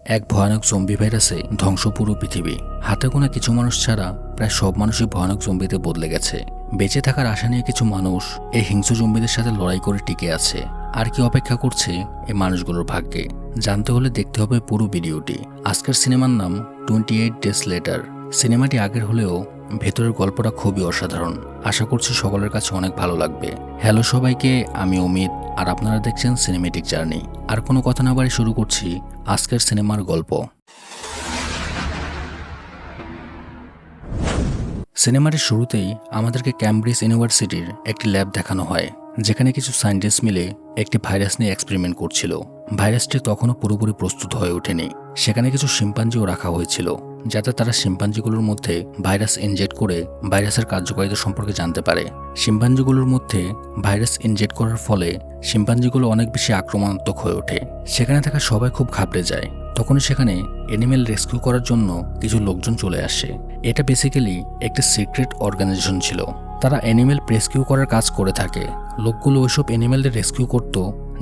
এক ভয়ানক জম্বি ভাইরাসে ধ্বংস পুরো পৃথিবী। হাতে গোনা কিছু মানুষ ছাড়া প্রায় সব মানুষই ভয়ানক জম্বিতে বদলে গেছে। বেঁচে থাকার আশা নিয়ে কিছু মানুষ এই হিংস্র জম্বিদের সাথে লড়াই করে টিকে আছে। আর কি অপেক্ষা করছে এই মানুষগুলোর ভাগ্যে? জানতে হলে দেখতে হবে পুরো ভিডিওটি। আজকের সিনেমার নাম 28 Days Later। সিনেমাটি আগের হলেও ভেতরের গল্পটা খুবই অসাধারণ। আশা করছি সকলের কাছে অনেক ভালো লাগবে। হ্যালো সবাইকে, আমি অমিত, আর আপনারা দেখছেন সিনেমেটিক জার্নি। আর কোনো কথা না বাড়ি শুরু করছি আজকের সিনেমার গল্প। সিনেমাটির শুরুতেই আমাদেরকে ক্যামব্রিজ ইউনিভার্সিটির একটি ল্যাব দেখানো হয়, যেখানে কিছু সায়েন্টিস্ট মিলে একটি ভাইরাস নিয়ে এক্সপেরিমেন্ট করছিল। ভাইরাসটি তখনও পুরোপুরি প্রস্তুত হয়ে ওঠেনি। সেখানে কিছু শিম্পাঞ্জিও রাখা হয়েছিল, যাতে তারা শিম্পাঞ্জিগুলোর মধ্যে ভাইরাস ইনজেক্ট করে ভাইরাসের কার্যকারিতা সম্পর্কে জানতে পারে। শিম্পাঞ্জিগুলোর মধ্যে ভাইরাস ইনজেক্ট করার ফলে শিম্পাঞ্জিগুলো অনেক বেশি আক্রমণাত্মক হয়ে ওঠে। সেখানে থাকা সবাই খুব ঘাবড়ে যায়। তখনই সেখানে অ্যানিমেল রেস্কিউ করার জন্য কিছু লোকজন চলে আসে। এটা বেসিক্যালি একটি সিক্রেট অর্গানাইজেশন ছিল। তারা অ্যানিমেল রেস্কিউ করার কাজ করে থাকে। লোকগুলো ওইসব অ্যানিমেলদের রেস্কিউ করত,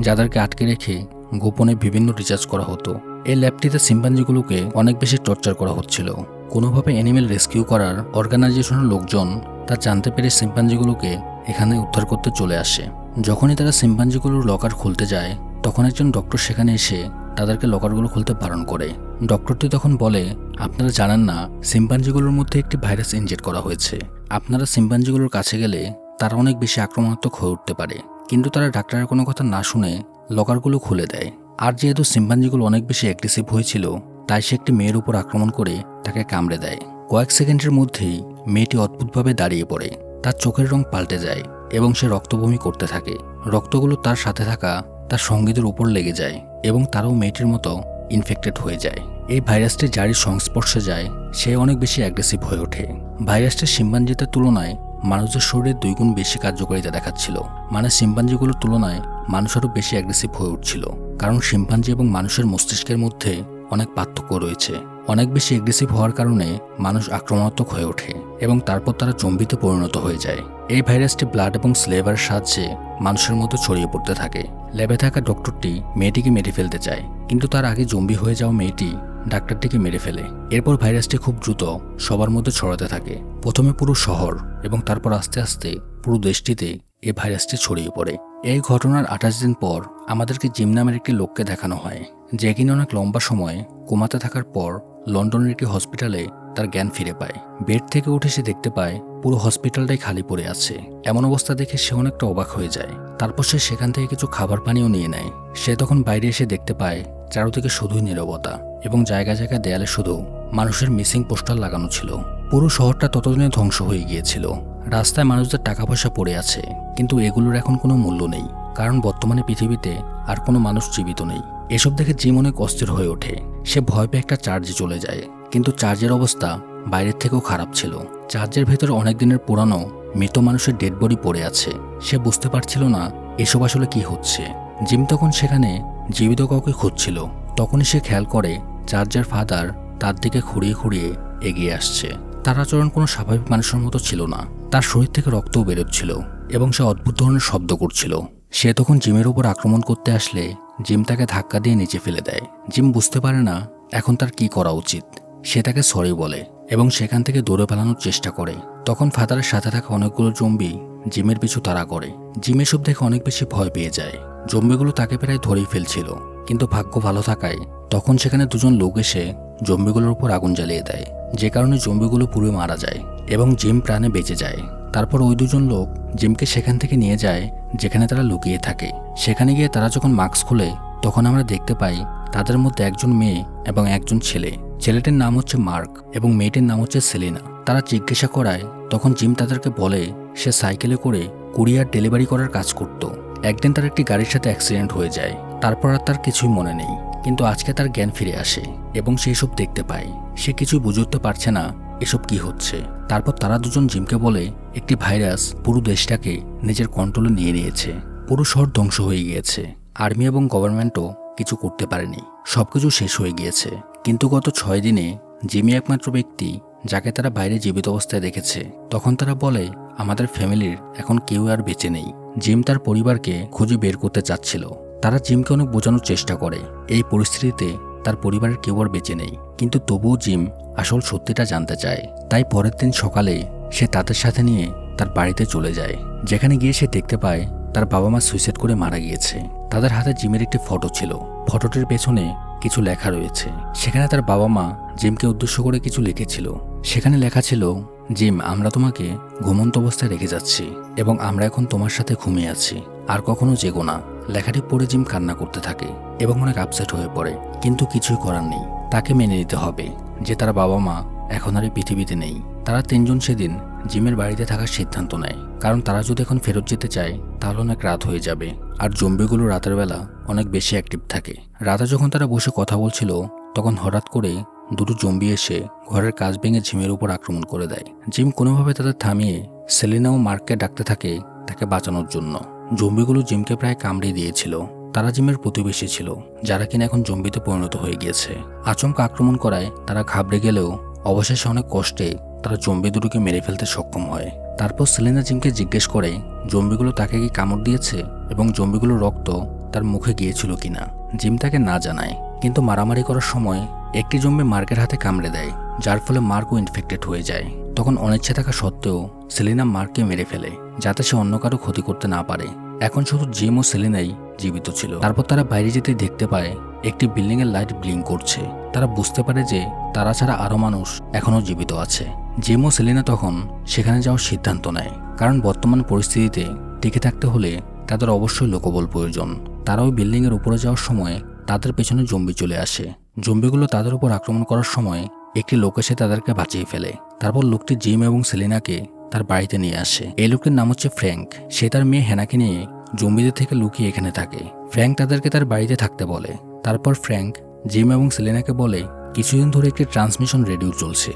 যাদেরকে আটকে রেখে গোপনে বিভিন্ন রিসার্চ করা হতো। এই ল্যাবটিতে শিম্পাঞ্জিগুলোকে অনেক বেশি টর্চার করা হচ্ছিল। কোনোভাবে অ্যানিমেল রেস্কিউ করার অর্গানাইজেশনের লোকজন তা জানতে পেরে শিম্পাঞ্জিগুলোকে এখানে উদ্ধার করতে চলে আসে। যখনই তারা শিম্পাঞ্জিগুলোর লকার খুলতে যায়, তখন একজন ডক্টর সেখানে এসে তাদেরকে লকারগুলো খুলতে বারণ করে। ডক্টরটি তখন বলে, আপনারা জানেন না, শিম্পাঞ্জিগুলোর মধ্যে একটি ভাইরাস ইনজেক্ট করা হয়েছে। আপনারা শিম্পাঞ্জিগুলোর কাছে গেলে তারা অনেক বেশি আক্রমণাত্মক হয়ে উঠতে পারে। কিন্তু তারা ডাক্তারের কোনো কথা না শুনে লকারগুলো খুলে দেয়। আর যেহেতু শিম্পাঞ্জিগুলো অনেক বেশি অ্যাগ্রেসিভ হয়েছিল, তাই সে একটি মেয়ের উপর আক্রমণ করে তাকে কামড়ে দেয়। কয়েক সেকেন্ডের মধ্যেই মেয়েটি অদ্ভুতভাবে দাঁড়িয়ে পড়ে। তার চোখের রং পাল্টে যায় এবং সে রক্তবমি করতে থাকে। রক্তগুলো তার সাথে থাকা তার সঙ্গীদের উপর লেগে যায় এবং তারাও মেয়েটির মতো ইনফেক্টেড হয়ে যায়। এই ভাইরাসটি যারই সংস্পর্শে যায় সে অনেক বেশি অ্যাগ্রেসিভ হয়ে ওঠে। ভাইরাসটি শিম্পাঞ্জিদের তুলনায় মানুষের শরীরে 2 গুণ বেশি কার্যকারিতা দেখাচ্ছিল। মানে শিম্পাঞ্জিগুলোর তুলনায় মানুষ আরও বেশি অ্যাগ্রেসিভ হয়ে উঠছিল, কারণ শিম্পাঞ্জি এবং মানুষের মস্তিষ্কের মধ্যে অনেক পার্থক্য রয়েছে। অনেক বেশি অ্যাগ্রেসিভ হওয়ার কারণে মানুষ আক্রমণাত্মক হয়ে ওঠে এবং তারপর তারা জম্বিতে পরিণত হয়ে যায়। এই ভাইরাসটি ব্লাড এবং স্লেভারের সাহায্যে মানুষের মধ্যে ছড়িয়ে পড়তে থাকে। ল্যাবে থাকা ডক্টরটি মেয়েটিকে মেরে ফেলতে চায়, কিন্তু তার আগে জম্বি হয়ে যাওয়া মেয়েটি ডাক্তারটিকে মেরে ফেলে। এরপর ভাইরাসটি খুব দ্রুত সবার মধ্যে ছড়াতে থাকে। প্রথমে পুরো শহর এবং তারপর আস্তে আস্তে পুরো দেশটিতে এই ভাইরাসটি ছড়িয়ে পড়ে। এই ঘটনার 28 দিন পর আমাদেরকে জিম নামের একটি লোককে দেখানো হয়, যে কিনা অনেক লম্বা সময় কোমাতে থাকার পর লন্ডনের একটি হসপিটালে তার জ্ঞান ফিরে পায়। বেড থেকে উঠে সে দেখতে পায় পুরো হসপিটালটাই খালি পড়ে আছে। এমন অবস্থা দেখে সে অনেকটা অবাক হয়ে যায়। তারপর সে সেখান থেকে কিছু খাবার পানিও নিয়ে নেয়। সে তখন বাইরে এসে দেখতে পায় চারদিকে শুধুই নীরবতা এবং জায়গায় জায়গায় দেয়ালে শুধু মানুষের মিসিং পোস্টার লাগানো ছিল। পুরো শহরটা ততদিনে ধ্বংস হয়ে গিয়েছিল। রাস্তায় মানুষদের টাকা পয়সা পড়ে আছে, কিন্তু এগুলোর এখন কোনো মূল্য নেই, কারণ বর্তমানে পৃথিবীতে আর কোনো মানুষ জীবিত নেই। এসব দেখে জিম অনেক অস্থির হয়ে ওঠে। সে ভয় পেয়ে একটা চার্জে চলে যায়, কিন্তু চার্জের অবস্থা বাইরের থেকেও খারাপ ছিল। চার্জের ভেতরে অনেক দিনের পুরানো মৃত মানুষের ডেড বডি পড়ে আছে। সে বুঝতে পারছিল না এসব আসলে কি হচ্ছে। জিম তখন সেখানে জীবিত কাউকে খুঁজছিল। তখনই সে খেয়াল করে চার্জের ফাদার তার দিকে খুঁড়িয়ে খুঁড়িয়ে এগিয়ে আসছে। তার আচরণ কোনো স্বাভাবিক মানুষের মতো ছিল না। তার শরীর থেকে রক্তও বেরোচ্ছিল এবং সে অদ্ভুত ধরনের শব্দ করছিল। সে তখন জিমের উপর আক্রমণ করতে আসলে জিম তাকে ধাক্কা দিয়ে নিচে ফেলে দেয়। জিম বুঝতে পারে না এখন তার কি করা উচিত। সে তাকে সরি বলে এবং সেখান থেকে দৌড়ে পালানোর চেষ্টা করে। তখন ফাদারের সাথে থাকা অনেকগুলো জম্বি জিমের পিছু তাড়া করে। জিম এসব দেখে অনেক বেশি ভয় পেয়ে যায়। জম্বিগুলো তাকে প্রায় ধরেই ফেলছিল, কিন্তু ভাগ্য ভালো থাকায় তখন সেখানে 2 জন লোক এসে জম্বিগুলোর উপর আগুন জ্বালিয়ে দেয়, যে কারণে জম্বিগুলো পুরো মারা যায় এবং জিম প্রাণে বেঁচে যায়। তারপর ওই 2 জন লোক জিমকে সেখান থেকে নিয়ে যায় যেখানে তারা লুকিয়ে থাকে। সেখানে গিয়ে তারা যখন মাস্ক খুলে, তখন আমরা দেখতে পাই তাদের মধ্যে একজন মেয়ে এবং একজন ছেলে। ছেলেটির নাম হচ্ছে মার্ক এবং মেয়েটির নাম হচ্ছে সেলিনা। তারা জিজ্ঞাসা করায় তখন জিম তাদেরকে বলে সে সাইকেলে করে কুরিয়ার ডেলিভারি করার কাজ করত। একদিন তার একটি গাড়ির সাথে অ্যাক্সিডেন্ট হয়ে যায়। তারপর আর তার কিছুই মনে নেই, কিন্তু আজকে তার জ্ঞান ফিরে আসে এবং সে সব দেখতে পায়। সে কিছুই বুঝতে পারছে না এসব কি হচ্ছে। তারপর তারা 2জন জিমকে বলে একটি ভাইরাস পুরো দেশটাকে নিজের কন্ট্রোলে নিয়ে নিয়েছে। পুরো শহর ধ্বংস হয়ে গিয়েছে। আর্মি এবং গভর্নমেন্টও কিছু করতে পারেনি। সবকিছু শেষ হয়ে গিয়েছে। কিন্তু গত 6 দিনে জিমি একমাত্র ব্যক্তি যাকে তারা বাইরে জীবিত অবস্থায় দেখেছে। তখন তারা বলে আমাদের ফ্যামিলির এখন কেউ আর বেঁচে নেই। জিম তার পরিবারকে খুঁজে বের করতে চাচ্ছিল। তারা জিমকে অনেক বোঝানোর চেষ্টা করে এই পরিস্থিতিতে তার পরিবারের কেউ আর বেঁচে নেই। কিন্তু তবুও জিম আসল সত্যিটা জানতে চায়। তাই পরের দিন সকালে সে তাদের সাথে নিয়ে তার বাড়িতে চলে যায়, যেখানে গিয়ে সে দেখতে পায় তার বাবা মা সুইসাইড করে মারা গিয়েছে। তাদের হাতে জিমের একটি ফটো ছিল। ফটোটির পেছনে কিছু লেখা রয়েছে। সেখানে তার বাবা মা জিমকে উদ্দেশ্য করে কিছু লিখেছিল। সেখানে লেখা ছিল, জিম, আমরা তোমাকে ঘুমন্ত অবস্থায় রেখে যাচ্ছি এবং আমরা এখন তোমার সাথে ঘুমিয়ে আছি, আর কখনো জেগো না। লেখাটি পড়ে জিম কান্না করতে থাকে এবং অনেক আপসেট হয়ে পড়ে। কিন্তু কিছুই করার নেই, তাকে মেনে নিতে হবে যে তার বাবা মা এখন আর এই পৃথিবীতে নেই। তারা তিনজন সেদিন জিমের বাড়িতে থাকার সিদ্ধান্ত নেয়, কারণ তারা যদি এখন ফেরত যেতে চায় তাহলে অনেক রাত হয়ে যাবে, আর জম্বিগুলো রাতের বেলা অনেক বেশি অ্যাক্টিভ থাকে। রাতে যখন তারা বসে কথা বলছিল তখন হঠাৎ করে দুটো জম্বি এসে ঘরের কাজ ভেঙে জিমের উপর আক্রমণ করে দেয়। জিম কোনোভাবে তাদের থামিয়ে সেলিনা ও মার্ককে ডাকতে থাকে তাকে বাঁচানোর জন্য। জম্বিগুলো জিমকে প্রায় কামড়ে দিয়েছিল। তারা জিমের প্রতিবেশী ছিল, যারা কিনা এখন জম্বিতে পরিণত হয়ে গিয়েছে। আচমকা আক্রমণ করায় তারা ঘাবড়ে গেলেও অবশেষে অনেক কষ্টে তারা জম্বি দুটোকে মেরে ফেলতে সক্ষম হয়। তারপর সেলিনা জিমকে জিজ্ঞেস করে জম্বিগুলো তাকে কি কামড় দিয়েছে এবং জম্বিগুলোর রক্ত তার মুখে গিয়েছিল কিনা। জিম তাকে না জানায়, কিন্তু মারামারি করার সময় একটি জম্বি মার্কের হাতে কামড়ে দেয়, যার ফলে মার্কও ইনফেক্টেড হয়ে যায়। তখন অনিচ্ছা থাকা সত্ত্বেও সেলিনা মার্ককে মেরে ফেলে, যাতে সে অন্য কারো ক্ষতি করতে না পারে। এখন শুধু জিম ও সেলিনাই জীবিত ছিল। তারপর তারা বাইরে যেতে দেখতে পায় একটি বিল্ডিং এর লাইট ব্লিঙ্ক করছে। তারা বুঝতে পারে যে তারা ছাড়া আরো মানুষ এখনো জীবিত আছে। জিম ও সেলিনা তখন সেখানে যাওয়ার সিদ্ধান্ত নেয়, কারণ বর্তমান পরিস্থিতিতে টিকে থাকতে হলে তাদের অবশ্যই লোকবল প্রয়োজন। তারা ওই বিল্ডিং এর উপরে যাওয়ার সময় তাদের পেছনে জম্বি চলে আসে। জম্বিগুলো তাদের উপর আক্রমণ করার সময় একটি লোক এসে তাদেরকে বাঁচিয়ে ফেলে। তারপর লোকটি জিম এবং সেলিনাকে তার বাড়িতে নিয়ে আসে। এই লোকটির নাম হচ্ছে ফ্র্যাঙ্ক। সে তার মেয়ে হেনাকে নিয়ে জম্বিদের থেকে লুকিয়ে এখানে থাকে। ফ্র্যাঙ্ক তাদেরকে তার বাড়িতে থাকতে বলে। তারপর ফ্র্যাঙ্ক জিম এবং সেলিনাকে বলে কিছুদিন ধরে একটি ট্রান্সমিশন রেডিও চলছে,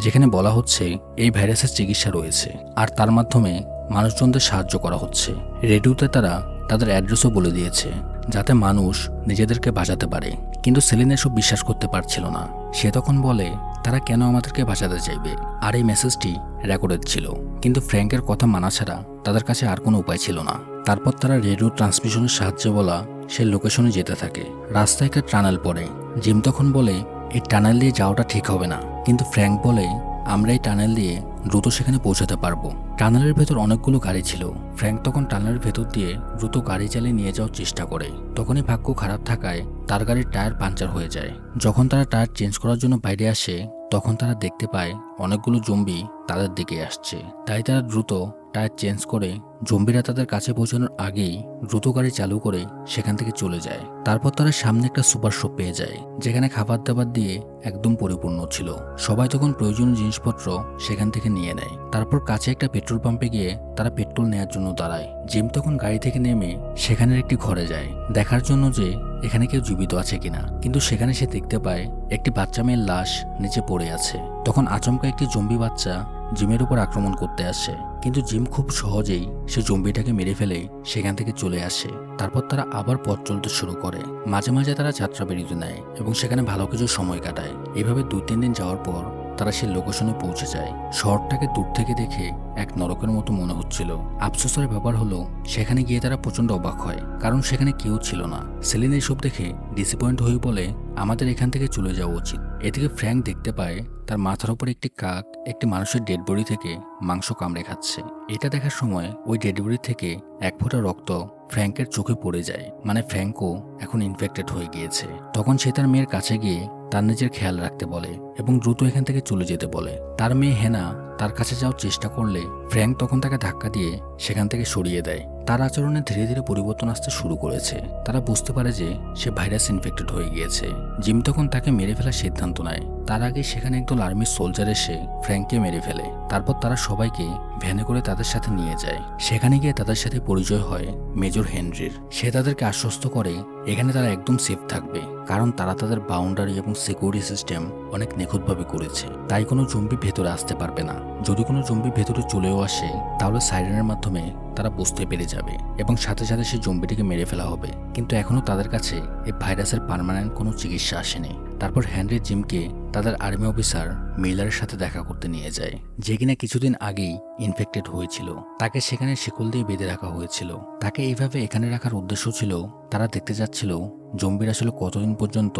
যেখানে বলা হচ্ছে এই ভাইরাসের চিকিৎসা রয়েছে আর তার মাধ্যমে মানুষজনদের সাহায্য করা হচ্ছে। রেডিওতে তারা তাদের অ্যাড্রেসও বলে দিয়েছে, যাতে মানুষ নিজেদেরকে বাঁচাতে পারে। কিন্তু সেলিনা এসব বিশ্বাস করতে পারছিল না। সে তখন বলে তারা কেন আমাদেরকে বাঁচাতে চাইবে, আর এই মেসেজটি রেকর্ডেড ছিল। কিন্তু ফ্র্যাঙ্কের কথা মানা ছাড়া তাদের কাছে আর কোনো উপায় ছিল না। তারপর তারা রেডিও ট্রান্সমিশনের সাহায্যে বলা সে লোকেশনে যেতে থাকে। রাস্তায় একটা টানেল পড়ে। জিম তখন বলে এই টানেল দিয়ে যাওয়াটা ঠিক হবে না, কিন্তু ফ্র্যাঙ্ক বলে আমরা এই টানেল দিয়ে দ্রুত সেখানে পৌঁছাতে পারবো। টানেলের ভেতর অনেকগুলো গাড়ি ছিল। ফ্র্যাঙ্ক তখন টানেলের ভেতর দিয়ে দ্রুত গাড়ি চালিয়ে নিয়ে যাওয়ার চেষ্টা করে। তখনই ভাগ্য খারাপ থাকায় তার গাড়ির টায়ার পাঞ্চার হয়ে যায়। যখন তারা টায়ার চেঞ্জ করার জন্য বাইরে আসে তখন তারা দেখতে পায় অনেকগুলো জম্বি তাদের দিকে আসছে। তাই তারা দ্রুত টায়ার চেঞ্জ করে জম্বিরা তাদের কাছে পৌঁছানোর আগেই দ্রুত গাড়ি চালু করে সেখান থেকে চলে যায়। তারপর তারা সামনে একটা সুপার শপ পেয়ে যায়, যেখানে খাবার দাবার দিয়ে একদম পরিপূর্ণ ছিল। সবাই তখন প্রয়োজনীয় জিনিসপত্র সেখান থেকে নিয়ে নেয়। তারপর কাছে একটা পেট্রোল পাম্পে গিয়ে তারা পেট্রোল নেওয়ার জন্য দাঁড়ায়। জিম তখন গাড়ি থেকে নেমে সেখানের একটি ঘরে যায় দেখার জন্য যে এখানে কেউ জীবিত আছে কিনা। কিন্তু সেখানে সে দেখতে পায় একটি বাচ্চা মেয়ের লাশ নিচে পড়ে আছে। তখন আচমকা একটি জম্বি বাচ্চা জিমের উপর আক্রমণ করতে আসে, কিন্তু জিম খুব সহজেই সে জম্বিটাকে মেরে ফেলে সেখান থেকে চলে আসে। তারপর তারা আবার পথ চলতে শুরু করে। মাঝে মাঝে তারা যাত্রা বিরতি নেয় এবং সেখানে ভালো কিছু সময় কাটায়। এভাবে 2-3 দিন যাওয়ার পর তারা সেই লোকেশনে পৌঁছে যায়। শহরটাকে দূর থেকে দেখে এক নরকের মতো মনে হচ্ছিল। আফসোসের ব্যাপার হলো সেখানে গিয়ে তারা প্রচন্ড অবাক হয়, কারণ সেখানে কেউ ছিল না। সেলিনা এসব দেখে ডিসঅ্যাপয়েন্ট হয়ে বলে আমাদের এখান থেকে চলে যাওয়া উচিত। এদিকে ফ্র্যাঙ্ক দেখতে পায় তার মাথার উপর একটি কাক একটি মানুষের ডেড বডি থেকে মাংস কামড়ে খাচ্ছে। এটা দেখার সময় ওই ডেড বডি থেকে এক ফোঁটা রক্ত ফ্র্যাঙ্কের চোখে পড়ে যায়। মানে ফ্র্যাঙ্কও এখন ইনফেক্টেড হয়ে গিয়েছে। তখন সে তার মেয়ের কাছে গিয়ে তার নিজের খেয়াল রাখতে বলে এবং দ্রুত এখান থেকে চলে যেতে বলে। তার মেয়ে হেনা তার কাছে যাওয়ার চেষ্টা করলে ফ্র্যাঙ্ক তখন তাকে ধাক্কা দিয়ে সেখান থেকে সরিয়ে দেয়। তার আচরণে ধীরে ধীরে পরিবর্তন আসতে শুরু করেছে। তারা বুঝতে পারে যে সে ভাইরাস ইনফেক্টেড হয়ে গিয়েছে। জিম তখন তাকে মেরে ফেলার সিদ্ধান্ত নেয়। তার আগে সেখানে একদল আর্মির সোলজার এসে ফ্র্যাঙ্ককে মেরে ফেলে। তারপর তারা সবাইকে ভ্যানে করে তাদের সাথে নিয়ে যায়। সেখানে গিয়ে তাদের সাথে পরিচয় হয় মেজর হেনরির। সে তাদেরকে আশ্বস্ত করে এখানে তারা একদম সেফ থাকবে, কারণ তারা তাদের বাউন্ডারি এবং সিকিউরিটি সিস্টেম অনেক নিখুঁতভাবে করেছে। তাই কোনো জম্বি ভেতরে আসতে পারবে না। যদি কোনো জম্বি ভেতরে চলেও আসে তাহলে সাইরেনের মাধ্যমে তারা বুঝতে পেরে যাবে এবং সাথে সাথে সেই জম্বিটিকে মেরে ফেলা হবে। কিন্তু এখনো তাদের কাছে এই ভাইরাসের পার্মানেন্ট কোনো চিকিৎসা আসেনি। তারপর হেনরি জিমকে তাদের আর্মি অফিসার মিলারের সাথে দেখা করতে নিয়ে যায়, যে কিনা কিছুদিন আগেই ইনফেক্টেড হয়েছিল। তাকে সেখানে শিকল দিয়ে বেঁধে রাখা হয়েছিল। তাকে এইভাবে এখানে রাখার উদ্দেশ্য ছিল তারা দেখতে যাচ্ছিল জম্বির আসলে কতদিন পর্যন্ত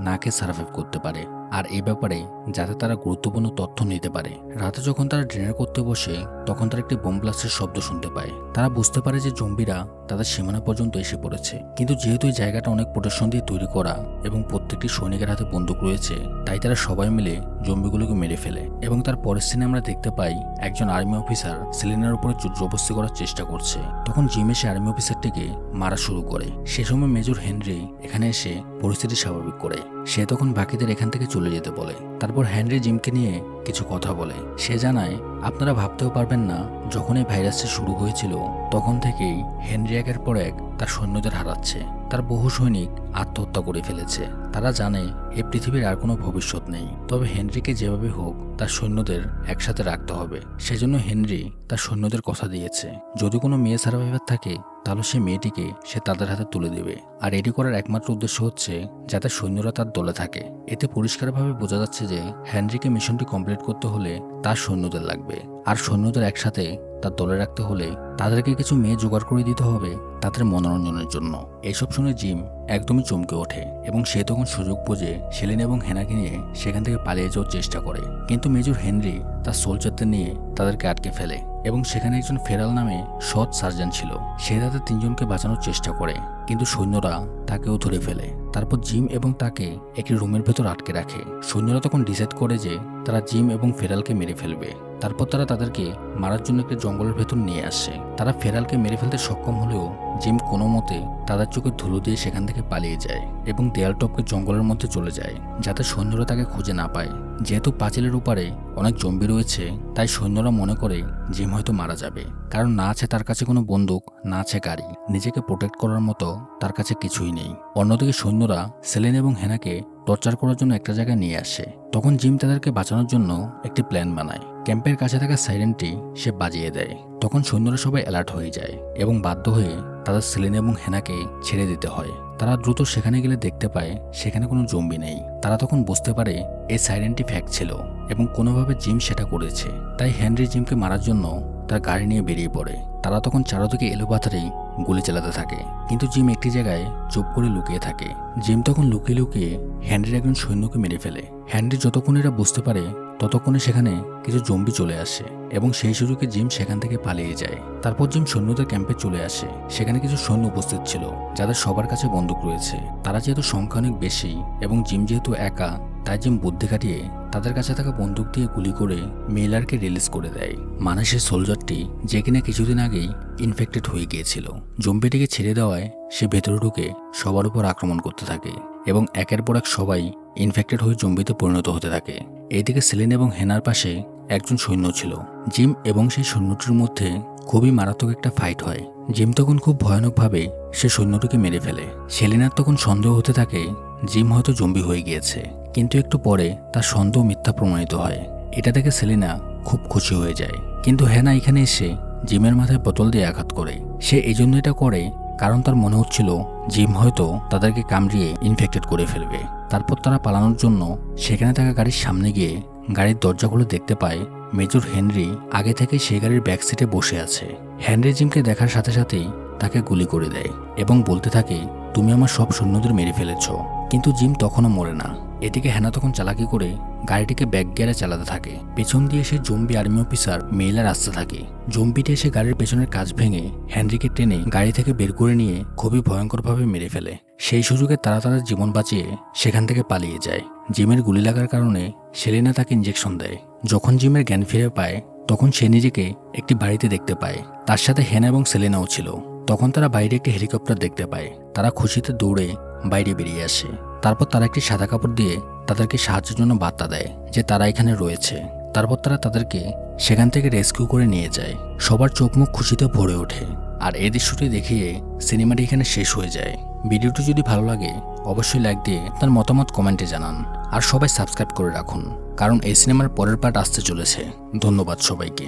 না খেয়ে সার্ভাইভ করতে পারে, আর এই ব্যাপারে যাতে তারা গুরুত্বপূর্ণ তথ্য নিতে পারে। রাতে যখন তারা ডিনার করতে বসে তখন তারা একটি বোম ব্লাস্টের শব্দ শুনতে পায়। তারা বুঝতে পারে যে জম্বিরা তাদের সীমানা পর্যন্ত এসে পড়েছে, কিন্তু যেহেতু এই জায়গাটা অনেক প্রোটেকশন দিয়ে তৈরি করা এবং প্রত্যেকটি সৈনিকের হাতে বন্দুক রয়েছে, তাই তারা সবাই মিলে জম্বিগুলোকে মেরে ফেলে। এবং তার পরের সিনে আমরা দেখতে পাই একজন আর্মি অফিসার সেলিনার উপরে জবরদস্তি করার চেষ্টা করছে। তখন জিম এসে আর্মি অফিসারটিকে মারা শুরু করে। সে সময় মেজর হেনরি এখানে এসে পরিস্থিতি স্বাভাবিক করে। সে তখন বাকিদের এখান থেকে চলে যেতে বলে। তারপর হেনরি জিমকে নিয়ে কিছু কথা বলে। সে জানায়, আপনারা ভাবতেও পারবেন না, যখন এই ভাইরাসটি শুরু হয়েছিল তখন থেকেই হেনরি একের পর এক তার সৈন্যদের হারাচ্ছে। তার বহু সৈনিক আত্মহত্যা করে ফেলেছে। তারা জানে এই পৃথিবীর আর কোনো ভবিষ্যৎ নেই, তবে হেনরিকে যেভাবে হোক তার সৈন্যদের একসাথে রাখতে হবে। সেজন্য হেনরি তার সৈন্যদের কথা দিয়েছে, যদি কোনো মেয়ে সার্ভাইভার থাকে তাহলে সে মেয়েটিকে সে তাদের হাতে তুলে দেবে। আর এটি করার একমাত্র উদ্দেশ্য হচ্ছে যাতে সৈন্যরা তার দলে থাকে। এতে পরিষ্কারভাবে বোঝা যাচ্ছে যে হেনরিকে মিশনটি কমপ্লিট করতে হলে তার সৈন্যদের লাগবে, আর সৈন্যদের একসাথে তার দলে রাখতে হলে তাদেরকে কিছু মেয়ে জোগাড় করে দিতে হবে তাদের মনোরঞ্জনের জন্য। এসব শুনে জিম একদমই চমকে ওঠে এবং সে তখন সুযোগ বুঝে সেলিন এবং হেনাকে নিয়ে সেখান থেকে পালিয়ে যাওয়ার চেষ্টা করে। কিন্তু মেজর হেনরি তার সোলজারদের নিয়ে তাদেরকে আটকে ফেলে এবং সেখানে একজন ফেরাল নামে সৎ সার্জন ছিল। সে তাদের তিনজনকে বাঁচানোর চেষ্টা করে, কিন্তু সৈন্যরা তাকেও ধরে ফেলে। তারপর জিম এবং তাকে একটি রুমের ভেতর আটকে রাখে। সৈন্যরা তখন ডিসাইড করে যে তারা জিম এবং ফেরালকে মেরে ফেলবে। তারপর তারা তাদেরকে মারার জন্য একটি জঙ্গলের ভেতর নিয়ে আসে। তারা ফেরালকে মেরে ফেলতে সক্ষম হলেও জিম কোনো মতে তাদের চোখে ধুলো দিয়ে সেখান থেকে পালিয়ে যায় এবং দেয়াল টপকে জঙ্গলের মধ্যে চলে যায়, যাতে সৈন্যরা তাকে খুঁজে না পায়। যেহেতু পাঁচিলের উপরে অনেক জম্বি রয়েছে, তাই সৈন্যরা মনে করে জিম হয়তো মারা যাবে, কারণ না আছে তার কাছে কোনো বন্দুক, না আছে গাড়ি, নিজেকে প্রোটেক্ট করার মতো তার কাছে কিছুই নেই। অন্যদিকে সৈন্যরা সেলিন এবং হেনাকে টর্চার করার জন্য একটা জায়গায় নিয়ে আসে। তখন জিম তাদেরকে বাঁচানোর জন্য একটি প্ল্যান বানায়। ক্যাম্পের কাছে থাকা সাইরেনটি সে বাজিয়ে দেয়। তখন সৈন্যরা সবাই অ্যালার্ট হয়ে যায় এবং বাধ্য হয়ে তাদের সেলিন এবং হেনাকে ছেড়ে দিতে হয়। তারা দ্রুত সেখানে গেলে দেখতে পায় সেখানে কোনো জম্বি নেই। তারা তখন বুঝতে পারে এই সাইরেনটি ফ্যাক্ট ছিল এবং কোনোভাবে জিম সেটা করেছে। তাই হেনরি জিমকে মারার জন্য তার গাড়ি নিয়ে বেরিয়ে পড়ে। তারা তখন চারদিকে এলোপাথারেই গুলি চালাতে থাকে, কিন্তু জিম একটি জায়গায় চুপ করে লুকিয়ে থাকে। জিম তখন লুকিয়ে লুকিয়ে হেনরির একজন সৈন্যকে মেরে ফেলে। হেনরি যতক্ষণ এটা বুঝতে পারে ততক্ষণে সেখানে কিছু জম্বি চলে আসে এবং সেই সুযোগে জিম সেখান থেকে পালিয়ে যায়। তারপর জিম সৈন্যদের ক্যাম্পে চলে আসে। সেখানে কিছু সৈন্য উপস্থিত ছিল যাদের সবার কাছে বন্দুক রয়েছে। তারা যেহেতু সংখ্যা অনেক বেশি এবং জিম যেহেতু একা, তাই জিম বুদ্ধি খাটিয়ে তাদের কাছে থাকা বন্দুক দিয়ে গুলি করে মিলারকে রিলিজ করে দেয়। মানে সে সোলজারটি যে কিনা কিছুদিন আগেই ইনফেক্টেড হয়ে গিয়েছিল। জম্বিটিকে ছেড়ে দেওয়ায় সে ভেতরে ঢুকে সবার উপর আক্রমণ করতে থাকে এবং একের পর এক সবাই ইনফেক্টেড হয়ে জম্বিতে পরিণত হতে থাকে। এইদিকে সেলিন এবং হেনার পাশে একজন সৈন্য ছিল। জিম এবং সেই সৈন্যটির মধ্যে খুবই মারাত্মক একটা ফাইট হয়। জিম তখন খুব ভয়ানকভাবে সে সৈন্যটিকে মেরে ফেলে। সেলিনার তখন সন্দেহ হতে থাকে জিম হয়তো জম্বি হয়ে গিয়েছে, কিন্তু একটু পরে তার সন্দেহ মিথ্যা প্রমাণিত হয়। এটা দেখে সেলিনা খুব খুশি হয়ে যায়, কিন্তু হেনা এখানে এসে জিমের মাথায় বোতল দিয়ে আঘাত করে। সে এই জন্য এটা করে কারণ তার মনে হচ্ছিল জিম হয়তো তাদেরকে কামড়িয়ে ইনফেক্টেড করে ফেলবে। তারপর তারা পালানোর জন্য সেখানে থাকা গাড়ির সামনে গিয়ে গাড়ির দরজা খুলে দেখতে পায় মেজর হেনরি আগে থেকে সেই গাড়ির ব্যাক সিটে বসে আছে। হেনরি জিমকে দেখার সাথে সাথেই তাকে গুলি করে দেয় এবং বলতে থাকে, তুমি আমার সব সৈন্যদের মেরে ফেলেছ। কিন্তু জিম তখনও মরে না। এদিকে হেনা তখন চালাকি করে গাড়িটিকে ব্যাক গিয়ারে চালাতে থাকে। পেছন দিয়ে সে জম্বি আর্মি অফিসার মেইলার আসতে থাকে। জম্বিটি এসে গাড়ির পেছনের কাঁচ ভেঙে হেনরিকে টেনে গাড়ি থেকে বের করে নিয়ে খুবই ভয়ঙ্করভাবে মেরে ফেলে। সেই সুযোগে তারা তাদের জীবন বাঁচিয়ে সেখান থেকে পালিয়ে যায়। জিমের গুলি লাগার কারণে সেলিনা তাকে ইঞ্জেকশন দেয়। যখন জিমের জ্ঞান ফিরে পায় তখন সে নিজেকে একটি বাড়িতে দেখতে পায়। তার সাথে হেনা এবং সেলিনাও ছিল। তখন তারা বাইরে একটি হেলিকপ্টার দেখতে পায়। তারা খুশিতে দৌড়ে বাইরে বেরিয়ে আসে। তারপর তারা একটি সাদা কাপড় দিয়ে তাদেরকে সাহায্যের জন্য বার্তা দেয় যে তারা এখানে রয়েছে। তারপর তারা তাদেরকে সেখান থেকে রেস্কিউ করে নিয়ে যায়। সবার চোখ মুখ খুশিতে ভরে ওঠে। আর এই দৃশ্যটি দেখিয়ে সিনেমাটি এখানে শেষ হয়ে যায়। ভিডিওটি যদি ভালো লাগে অবশ্যই লাইক দিয়ে তার মতামত কমেন্টে জানান। আর সবাই সাবস্ক্রাইব করে রাখুন, কারণ এই সিনেমার পরের পার্ট আসতে চলেছে। ধন্যবাদ সবাইকে।